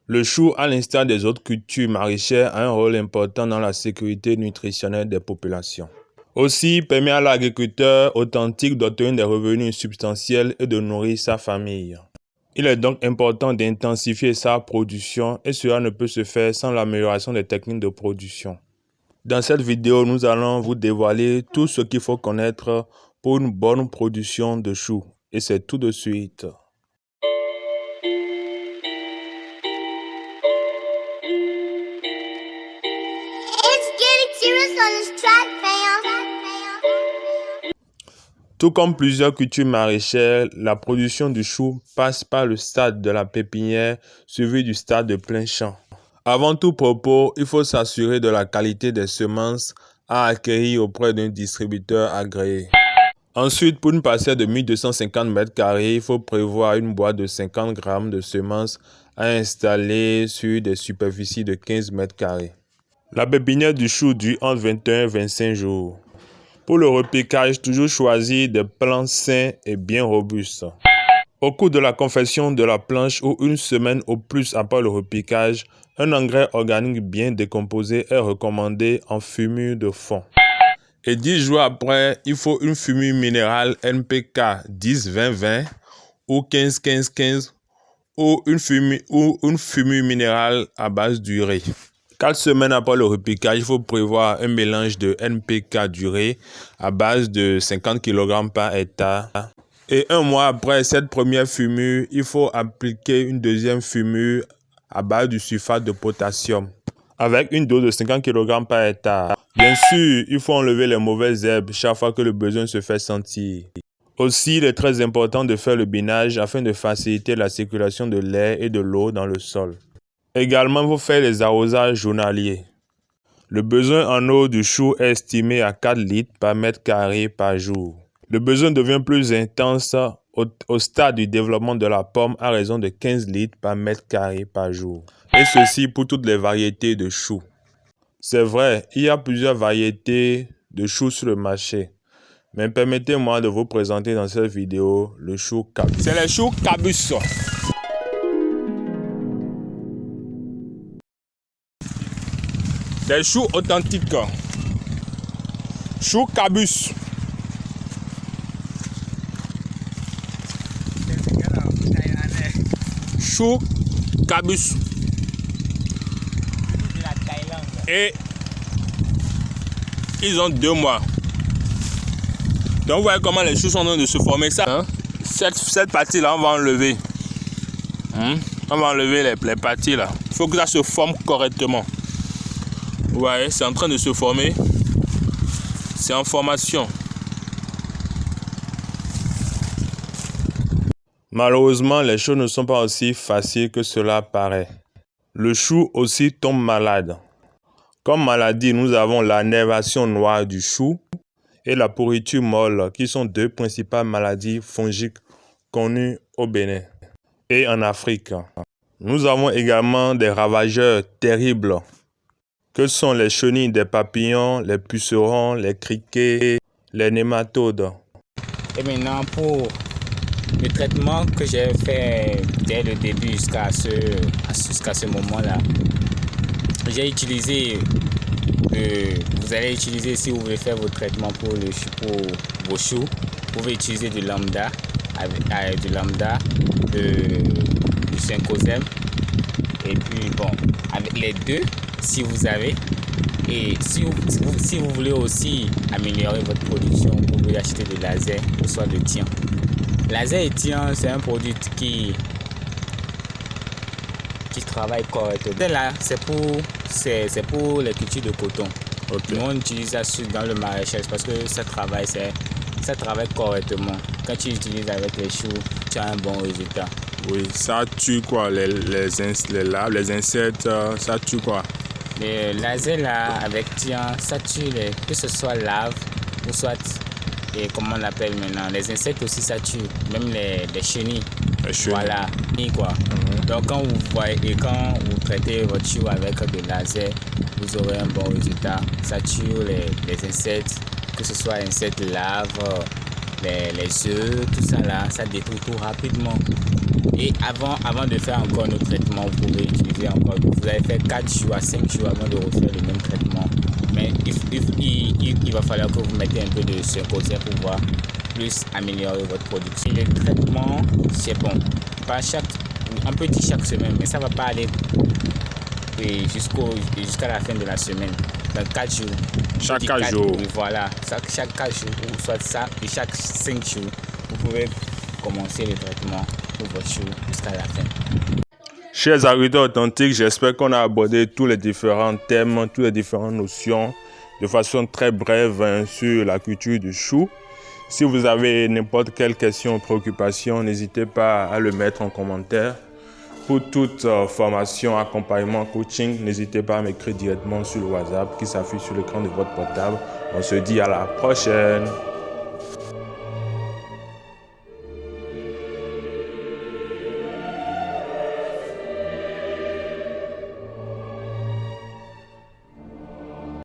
Le chou, à l'instar des autres cultures maraîchères, a un rôle important dans la sécurité nutritionnelle des populations. Aussi, il permet à l'agriculteur authentique d'obtenir des revenus substantiels et de nourrir sa famille. Il est donc important d'intensifier sa production et cela ne peut se faire sans l'amélioration des techniques de production. Dans cette vidéo, nous allons vous dévoiler tout ce qu'il faut connaître pour une bonne production de choux. Et c'est tout de suite. Tout comme plusieurs cultures maraîchères, la production du chou passe par le stade de la pépinière suivi du stade de plein champ. Avant tout propos, il faut s'assurer de la qualité des semences à acquérir auprès d'un distributeur agréé. Ensuite, pour une parcelle de 1250 m², il faut prévoir une boîte de 50 g de semences à installer sur des superficies de 15 m². La pépinière du chou dure entre 21 et 25 jours. Pour le repiquage, toujours choisir des plants sains et bien robustes. Au cours de la confection de la planche ou une semaine au plus après le repiquage, un engrais organique bien décomposé est recommandé en fumure de fond. Et 10 jours après, il faut une fumure minérale NPK 10-20-20 ou 15-15-15 ou une fumure minérale à base d'urée. 4 semaines après le repiquage, il faut prévoir un mélange de NPK d'urée à base de 50 kg par hectare. Et un mois après cette première fumure, il faut appliquer une deuxième fumure à base du sulfate de potassium avec une dose de 50 kg par hectare. Bien sûr, il faut enlever les mauvaises herbes chaque fois que le besoin se fait sentir. Aussi, il est très important de faire le binage afin de faciliter la circulation de l'air et de l'eau dans le sol. Également, il faut faire les arrosages journaliers. Le besoin en eau du chou est estimé à 4 litres par mètre carré par jour. Le besoin devient plus intense au stade du développement de la pomme à raison de 15 litres par mètre carré par jour. Et ceci pour toutes les variétés de choux. C'est vrai, il y a plusieurs variétés de choux sur le marché. Mais permettez-moi de vous présenter dans cette vidéo le chou Cabus. C'est le chou Cabus. Des choux authentiques. Chou Cabus. Chou Cabus. Et ils ont 2 mois. Donc vous voyez comment les choux sont en train de se former. Ça, hein? Cette partie là, on va enlever. On va enlever les parties là. Il faut que ça se forme correctement. Vous voyez, c'est en train de se former. C'est en formation. Malheureusement, les choses ne sont pas aussi faciles que cela paraît. Le chou aussi tombe malade. Comme maladie, nous avons la nervation noire du chou et la pourriture molle, qui sont 2 principales maladies fongiques connues au Bénin et en Afrique. Nous avons également des ravageurs terribles, que sont les chenilles des papillons, les pucerons, les criquets, les nématodes. Et maintenant, pour le traitement que j'ai fait dès le début jusqu'à ce moment-là, j'ai utilisé, vous allez utiliser, si vous voulez faire vos traitements pour vos choux, vous pouvez utiliser du lambda, du 5-osème, et puis bon, avec les deux, si vous avez, et si vous voulez aussi améliorer votre production, vous pouvez acheter de laser ou soit de thym. Laser et thym, c'est un produit qui travaille correctement. Là, c'est pour les cultures de coton. Okay. Nous, on utilise ça dans le maraîchage parce que ça travaille correctement. Quand tu utilises avec les choux, tu as un bon résultat. Oui, ça tue quoi? Les insectes, ça tue quoi? Les lasers là, avec thym, ça tue que ce soit larves ou soit, et comment on l'appelle maintenant, les insectes aussi ça tue, même les chenilles. Voilà, quoi. Donc quand vous traitez votre chou avec des lasers, vous aurez un bon résultat. Ça tue les insectes, que ce soit insectes larves, les œufs, tout ça là, ça détruit tout rapidement. Et avant de faire encore notre traitement, vous pouvez utiliser encore. Vous allez faire 4 jours à 5 jours avant de refaire le même traitement. Mais il va falloir que vous mettez un peu de Syncosia pour pouvoir plus améliorer votre production. Le traitement, c'est bon. On peut dire chaque semaine, mais ça ne va pas aller jusqu'à la fin de la semaine. Dans 4 jours. Chaque 4 jours. Oui, voilà. Chaque 4 jours, ou soit ça, et chaque 5 jours, vous pouvez commencer le traitement pour votre chou jusqu'à la fin. Chers agriculteurs authentiques, j'espère qu'on a abordé tous les différents thèmes, toutes les différentes notions de façon très brève sur la culture du chou. Si vous avez n'importe quelle question ou préoccupation, n'hésitez pas à le mettre en commentaire. Pour toute formation, accompagnement, coaching, n'hésitez pas à m'écrire directement sur le WhatsApp qui s'affiche sur l'écran de votre portable. On se dit à la prochaine.